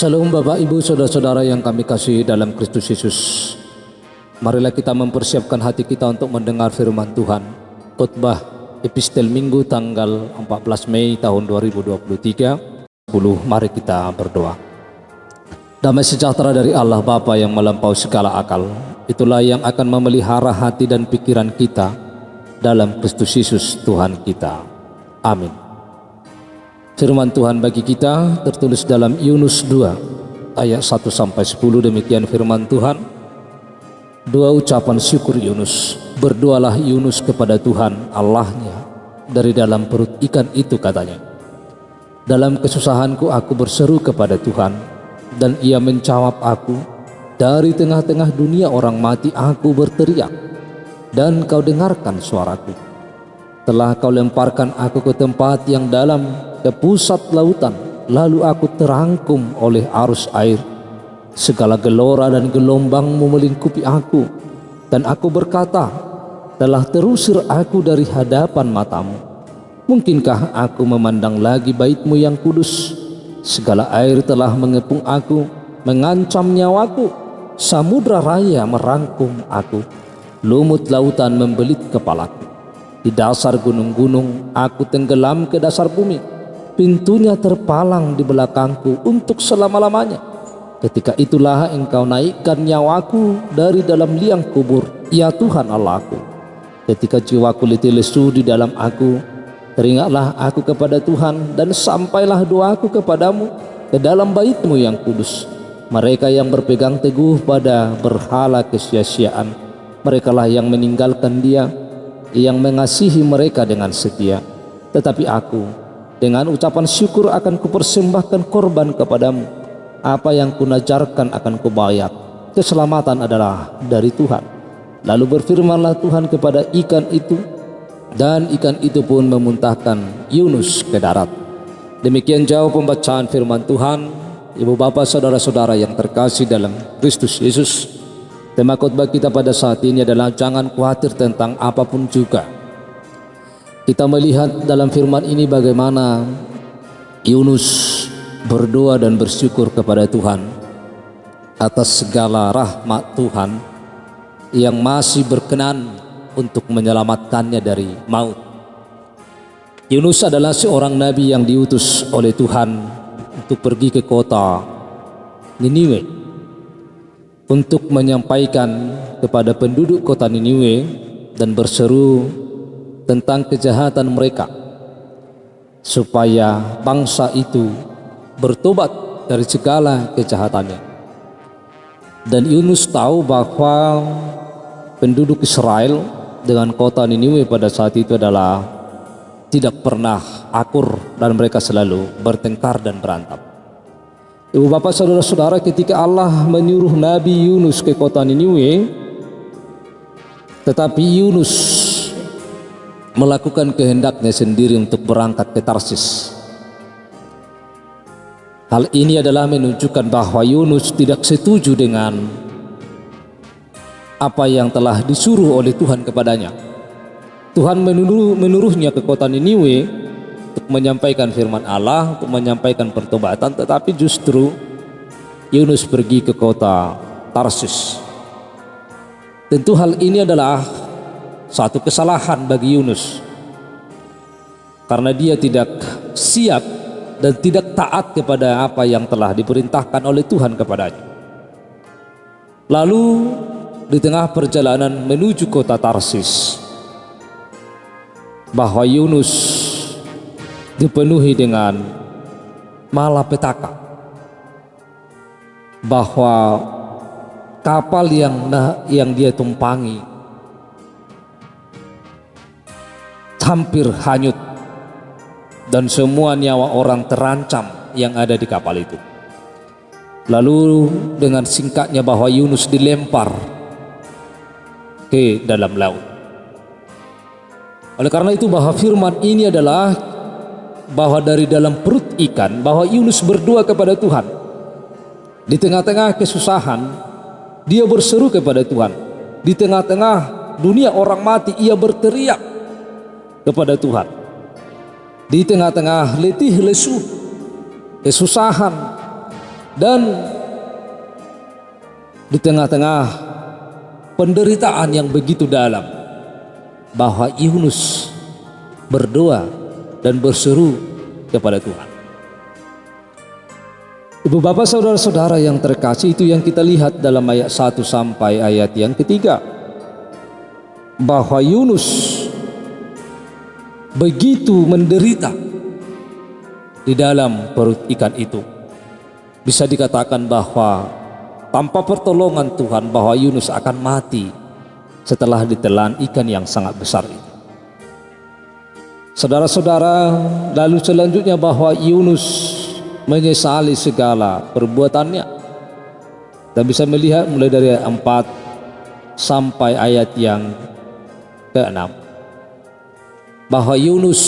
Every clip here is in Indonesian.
Salam Bapak Ibu Saudara-saudara yang kami kasih dalam Kristus Yesus. Marilah kita mempersiapkan hati kita untuk mendengar firman Tuhan. Khotbah Epistel Minggu tanggal 14 Mei tahun 2023. 10. Mari kita berdoa. Damai sejahtera dari Allah Bapa yang melampaui segala akal, itulah yang akan memelihara hati dan pikiran kita dalam Kristus Yesus Tuhan kita. Amin. Firman Tuhan bagi kita tertulis dalam Yunus 2 ayat 1-10. Demikian firman Tuhan. Dua ucapan syukur Yunus. Berdoalah Yunus kepada Tuhan Allahnya dari dalam perut ikan itu, katanya. Dalam kesusahanku aku berseru kepada Tuhan, dan ia menjawab aku. Dari tengah-tengah dunia orang mati aku berteriak, dan kau dengarkan suaraku. Telah kau lemparkan aku ke tempat yang dalam, ke pusat lautan, lalu aku terangkum oleh arus air. Segala gelora dan gelombangmu melingkupi aku, dan aku berkata, telah terusir aku dari hadapan matamu. Mungkinkah aku memandang lagi baitmu yang kudus? Segala air telah mengepung aku, mengancam nyawaku. Samudra raya merangkum aku, lumut lautan membelit kepalaku. Di dasar gunung-gunung aku tenggelam ke dasar bumi. Pintunya terpalang di belakangku untuk selama-lamanya. Ketika itulah engkau naikkan nyawaku dari dalam liang kubur, ya Tuhan Allahku. Ketika jiwaku letih lesu di dalam aku, teringatlah aku kepada Tuhan, dan sampailah doaku kepadamu ke dalam baitmu yang kudus. Mereka yang berpegang teguh pada berhala kesia-siaan, merekalah yang meninggalkan Dia, yang mengasihi mereka dengan setia. Tetapi aku dengan ucapan syukur akan kupersembahkan korban kepadamu. Apa yang kunajarkan akan kubayar. Keselamatan adalah dari Tuhan. Lalu berfirmanlah Tuhan kepada ikan itu, dan ikan itu pun memuntahkan Yunus ke darat. Demikian jauh pembacaan firman Tuhan. Ibu bapak saudara-saudara yang terkasih dalam Kristus Yesus, tema khotbah kita pada saat ini adalah jangan khawatir tentang apapun juga. Kita melihat dalam firman ini bagaimana Yunus berdoa dan bersyukur kepada Tuhan atas segala rahmat Tuhan yang masih berkenan untuk menyelamatkannya dari maut. Yunus adalah seorang nabi yang diutus oleh Tuhan untuk pergi ke kota Niniwe untuk menyampaikan kepada penduduk kota Niniwe dan berseru tentang kejahatan mereka, supaya bangsa itu bertobat dari segala kejahatannya. Dan Yunus tahu bahwa penduduk Israel dengan kota Niniwe pada saat itu adalah tidak pernah akur, dan mereka selalu bertengkar dan berantem. Ibu bapak saudara-saudara, ketika Allah menyuruh Nabi Yunus ke kota Niniwe, tetapi Yunus melakukan kehendaknya sendiri untuk berangkat ke Tarsis. Hal ini adalah menunjukkan bahwa Yunus tidak setuju dengan apa yang telah disuruh oleh Tuhan kepadanya. Tuhan menuruhnya ke kota Niniwe untuk menyampaikan firman Allah, untuk menyampaikan pertobatan, tetapi justru Yunus pergi ke kota Tarsis. Tentu hal ini adalah satu kesalahan bagi Yunus, karena dia tidak siap dan tidak taat kepada apa yang telah diperintahkan oleh Tuhan kepadanya. Lalu di tengah perjalanan menuju kota Tarsis, bahwa Yunus dipenuhi dengan malapetaka, bahwa kapal yang dia tumpangi hampir hanyut, dan semua nyawa orang terancam yang ada di kapal itu. Lalu dengan singkatnya bahwa Yunus dilempar ke dalam laut. Oleh karena itu bahwa firman ini adalah bahwa dari dalam perut ikan, bahwa Yunus berdoa kepada Tuhan. Di tengah-tengah kesusahan dia berseru kepada Tuhan. Di tengah-tengah dunia orang mati ia berteriak kepada Tuhan. Di tengah-tengah letih lesu, kesusahan, Dan di tengah-tengah penderitaan yang begitu dalam, bahwa Yunus berdoa dan berseru kepada Tuhan. Ibu bapak saudara-saudara yang terkasih, itu yang kita lihat dalam ayat 1 sampai ayat yang ketiga, bahwa Yunus begitu menderita di dalam perut ikan itu. Bisa dikatakan bahwa tanpa pertolongan Tuhan, bahwa Yunus akan mati setelah ditelan ikan yang sangat besar itu. Saudara-saudara, lalu selanjutnya bahwa Yunus menyesali segala perbuatannya. Kita bisa melihat mulai dari ayat 4 sampai ayat yang ke-6, bahwa Yunus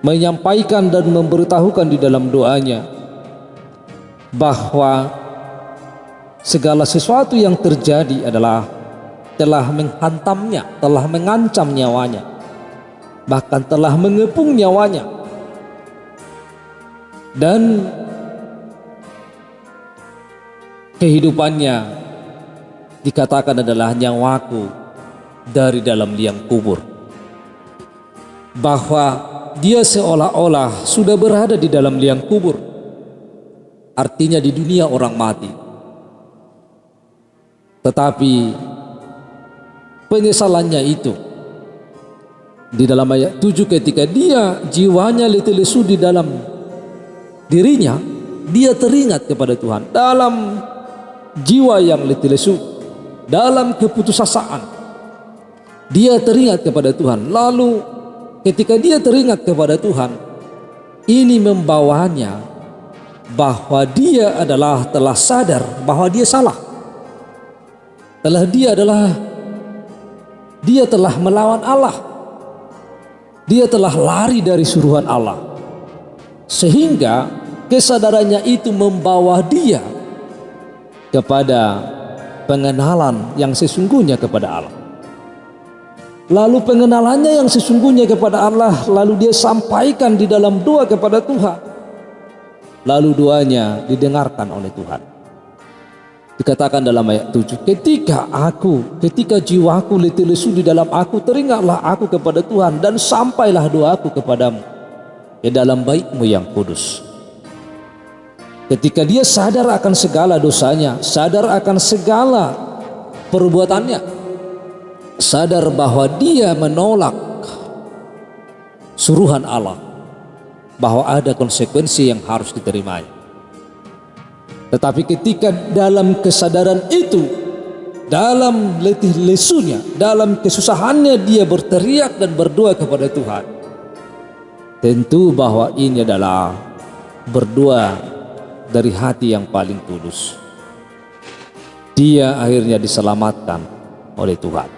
menyampaikan dan memberitahukan di dalam doanya bahwa segala sesuatu yang terjadi adalah telah menghantamnya, telah mengancam nyawanya, bahkan telah mengepung nyawanya. Dan kehidupannya dikatakan adalah nyawaku dari dalam liang kubur, bahwa dia seolah-olah sudah berada di dalam liang kubur, artinya di dunia orang mati. Tetapi penyesalannya itu di dalam ayat 7, ketika dia jiwanya letih lesu di dalam dirinya, dia teringat kepada Tuhan. Dalam jiwa yang letih lesu, dalam keputusasaan, dia teringat kepada Tuhan. Lalu ketika dia teringat kepada Tuhan, ini membawanya bahwa dia adalah telah sadar bahwa dia salah. Dia telah melawan Allah. Dia telah lari dari suruhan Allah. Sehingga kesadarannya itu membawa dia kepada pengenalan yang sesungguhnya kepada Allah. Lalu pengenalannya yang sesungguhnya kepada Allah, lalu dia sampaikan di dalam doa kepada Tuhan. Lalu doanya didengarkan oleh Tuhan. Dikatakan dalam ayat 7, ketika jiwaku letih lesu di dalam aku, teringatlah aku kepada Tuhan, dan sampailah doaku kepadamu ke dalam bait-Mu yang kudus. Ketika dia sadar akan segala dosanya, sadar akan segala perbuatannya, sadar bahwa dia menolak suruhan Allah, bahwa ada konsekuensi yang harus diterimanya. Tetapi ketika dalam kesadaran itu, dalam letih lesunya, dalam kesusahannya, dia berteriak dan berdoa kepada Tuhan, tentu bahwa ini adalah berdoa dari hati yang paling tulus. Dia akhirnya diselamatkan oleh Tuhan.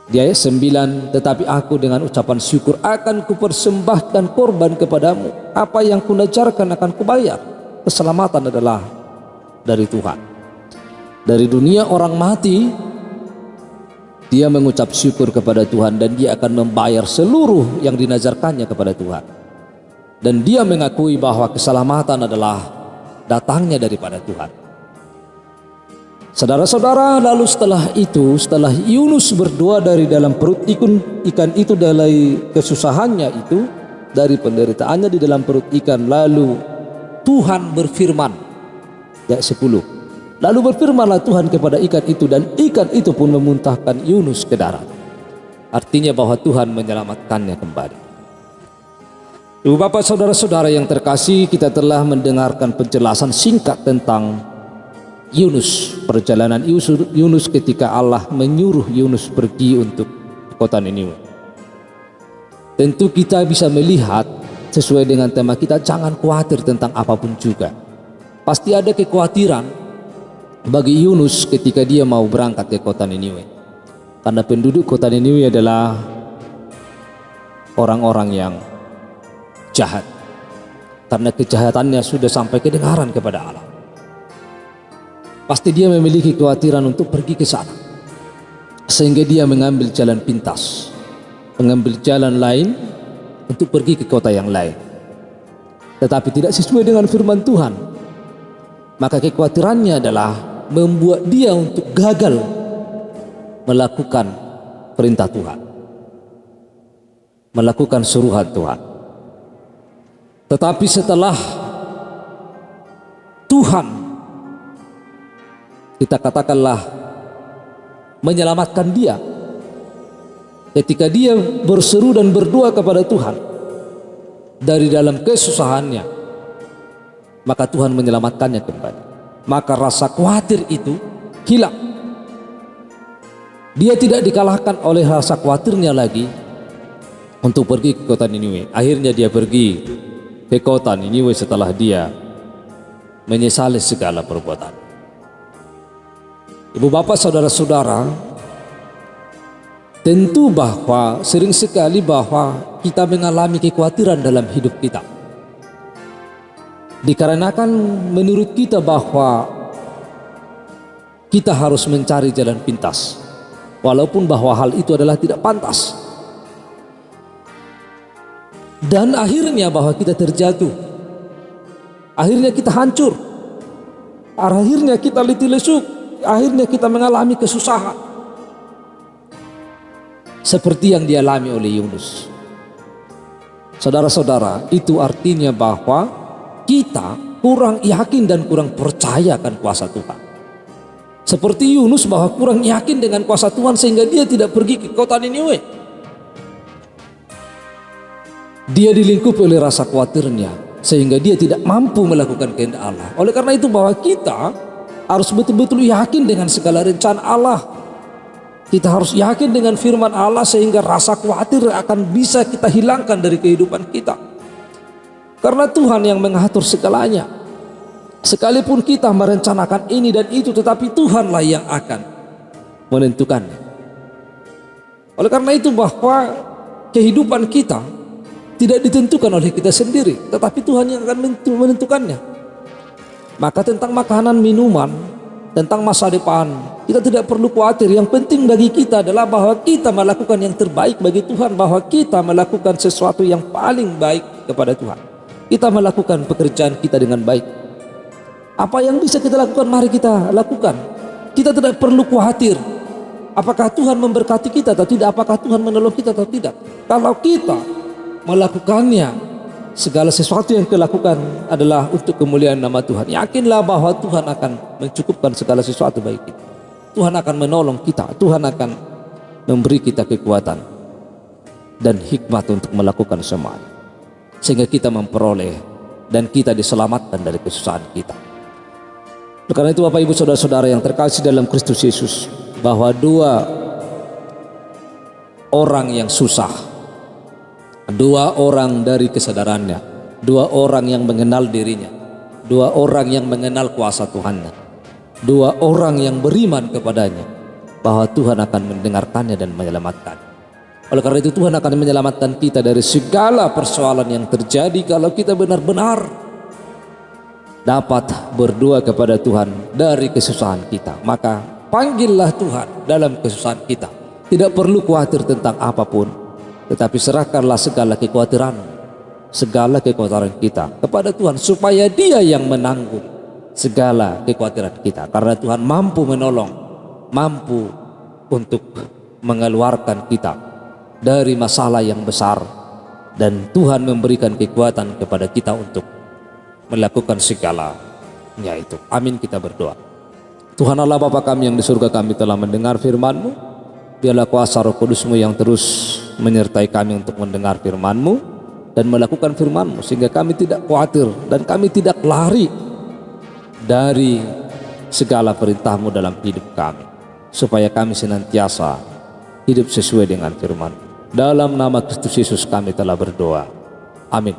Di ayat 9, tetapi aku dengan ucapan syukur akan kupersembahkan korban kepadamu, apa yang kunajarkan akan kubayar. Keselamatan adalah dari Tuhan. Dari dunia orang mati, dia mengucap syukur kepada Tuhan, dan dia akan membayar seluruh yang dinazarkannya kepada Tuhan. Dan dia mengakui bahwa keselamatan adalah datangnya daripada Tuhan. Saudara-saudara, lalu setelah itu, setelah Yunus berdoa dari dalam perut ikan itu, dari kesusahannya itu, dari penderitaannya di dalam perut ikan, lalu Tuhan berfirman, ayat 10, lalu berfirmanlah Tuhan kepada ikan itu, dan ikan itu pun memuntahkan Yunus ke darat. Artinya bahwa Tuhan menyelamatkannya kembali. Ibu bapak saudara-saudara yang terkasih, kita telah mendengarkan penjelasan singkat tentang Yunus, perjalanan Yunus ketika Allah menyuruh Yunus pergi untuk kota Niniwe. Tentu kita bisa melihat sesuai dengan tema kita, jangan khawatir tentang apapun juga. Pasti ada kekhawatiran bagi Yunus ketika dia mau berangkat ke kota Niniwe. Karena penduduk kota Niniwe adalah orang-orang yang jahat. Karena kejahatannya sudah sampai kedengaran kepada Allah. Pasti dia memiliki kekhawatiran untuk pergi ke sana. Sehingga dia mengambil jalan pintas, mengambil jalan lain untuk pergi ke kota yang lain. tetapi tidak sesuai dengan firman Tuhan, maka kekhawatirannya adalah membuat dia untuk gagal melakukan perintah Tuhan, melakukan suruhan Tuhan. Tetapi setelah Tuhan, kita katakanlah, menyelamatkan dia, ketika dia berseru dan berdoa kepada Tuhan dari dalam kesusahannya, maka Tuhan menyelamatkannya kembali. Maka rasa khawatir itu hilang. Dia tidak dikalahkan oleh rasa khawatirnya lagi untuk pergi ke kota Niniwe. Akhirnya dia pergi ke kota Niniwe setelah dia menyesali segala perbuatan. Ibu bapak saudara-saudara, tentu bahwa sering sekali bahwa kita mengalami kekhawatiran dalam hidup kita, dikarenakan menurut kita bahwa kita harus mencari jalan pintas, walaupun bahwa hal itu adalah tidak pantas. Dan akhirnya bahwa kita terjatuh, akhirnya kita hancur, akhirnya kita letih lesu, akhirnya kita mengalami kesusahan seperti yang dialami oleh Yunus. Saudara-saudara, itu artinya bahwa kita kurang yakin dan kurang percaya akan kuasa Tuhan. Seperti Yunus bahwa kurang yakin dengan kuasa Tuhan sehingga dia tidak pergi ke kota Niniwe. Dia dilingkupi oleh rasa khawatirnya sehingga dia tidak mampu melakukan kehendak Allah. Oleh karena itu bahwa kita harus betul-betul yakin dengan segala rencana Allah. Kita harus yakin dengan firman Allah sehingga rasa khawatir akan bisa kita hilangkan dari kehidupan kita. Karena Tuhan yang mengatur segalanya. Sekalipun kita merencanakan ini dan itu, tetapi Tuhanlah yang akan menentukannya. Oleh karena itu bahwa kehidupan kita tidak ditentukan oleh kita sendiri, tetapi Tuhan yang akan menentukannya. Maka tentang makanan, minuman, tentang masa depan, kita tidak perlu khawatir. Yang penting bagi kita adalah bahwa kita melakukan yang terbaik bagi Tuhan, bahwa kita melakukan sesuatu yang paling baik kepada Tuhan. Kita melakukan pekerjaan kita dengan baik. Apa yang bisa kita lakukan, mari kita lakukan. Kita tidak perlu khawatir apakah Tuhan memberkati kita atau tidak, apakah Tuhan menolong kita atau tidak. Kalau kita melakukannya, segala sesuatu yang kita lakukan adalah untuk kemuliaan nama Tuhan. Yakinlah bahwa Tuhan akan mencukupkan segala sesuatu bagi kita. Tuhan akan menolong kita, Tuhan akan memberi kita kekuatan dan hikmat untuk melakukan semuanya, sehingga kita memperoleh dan kita diselamatkan dari kesusahan kita. Karena itu Bapak Ibu Saudara-saudara yang terkasih dalam Kristus Yesus, bahwa dua orang yang susah, dua orang dari kesadarannya, dua orang yang mengenal dirinya, dua orang yang mengenal kuasa Tuhannya, dua orang yang beriman kepadanya, bahwa Tuhan akan mendengarkannya dan menyelamatkannya. Oleh karena itu Tuhan akan menyelamatkan kita dari segala persoalan yang terjadi kalau kita benar-benar dapat berdoa kepada Tuhan dari kesusahan kita. Maka panggillah Tuhan dalam kesusahan kita. Tidak perlu khawatir tentang apapun, tetapi serahkanlah segala kekhawatiran, segala kekhawatiran kita kepada Tuhan, supaya Dia yang menanggung segala kekhawatiran kita. Karena Tuhan mampu menolong, mampu untuk mengeluarkan kita dari masalah yang besar, dan Tuhan memberikan kekuatan kepada kita untuk melakukan segalanya itu. Amin, kita berdoa. Tuhan Allah Bapa kami yang di surga, kami telah mendengar firman-Mu. Biarlah kuasa Roh Kudus-Mu yang terus menyertai kami untuk mendengar firman-Mu dan melakukan firman-Mu, sehingga kami tidak khawatir dan kami tidak lari dari segala perintah-Mu dalam hidup kami, supaya kami senantiasa hidup sesuai dengan firman-Mu. Dalam nama Kristus Yesus kami telah berdoa. Amin.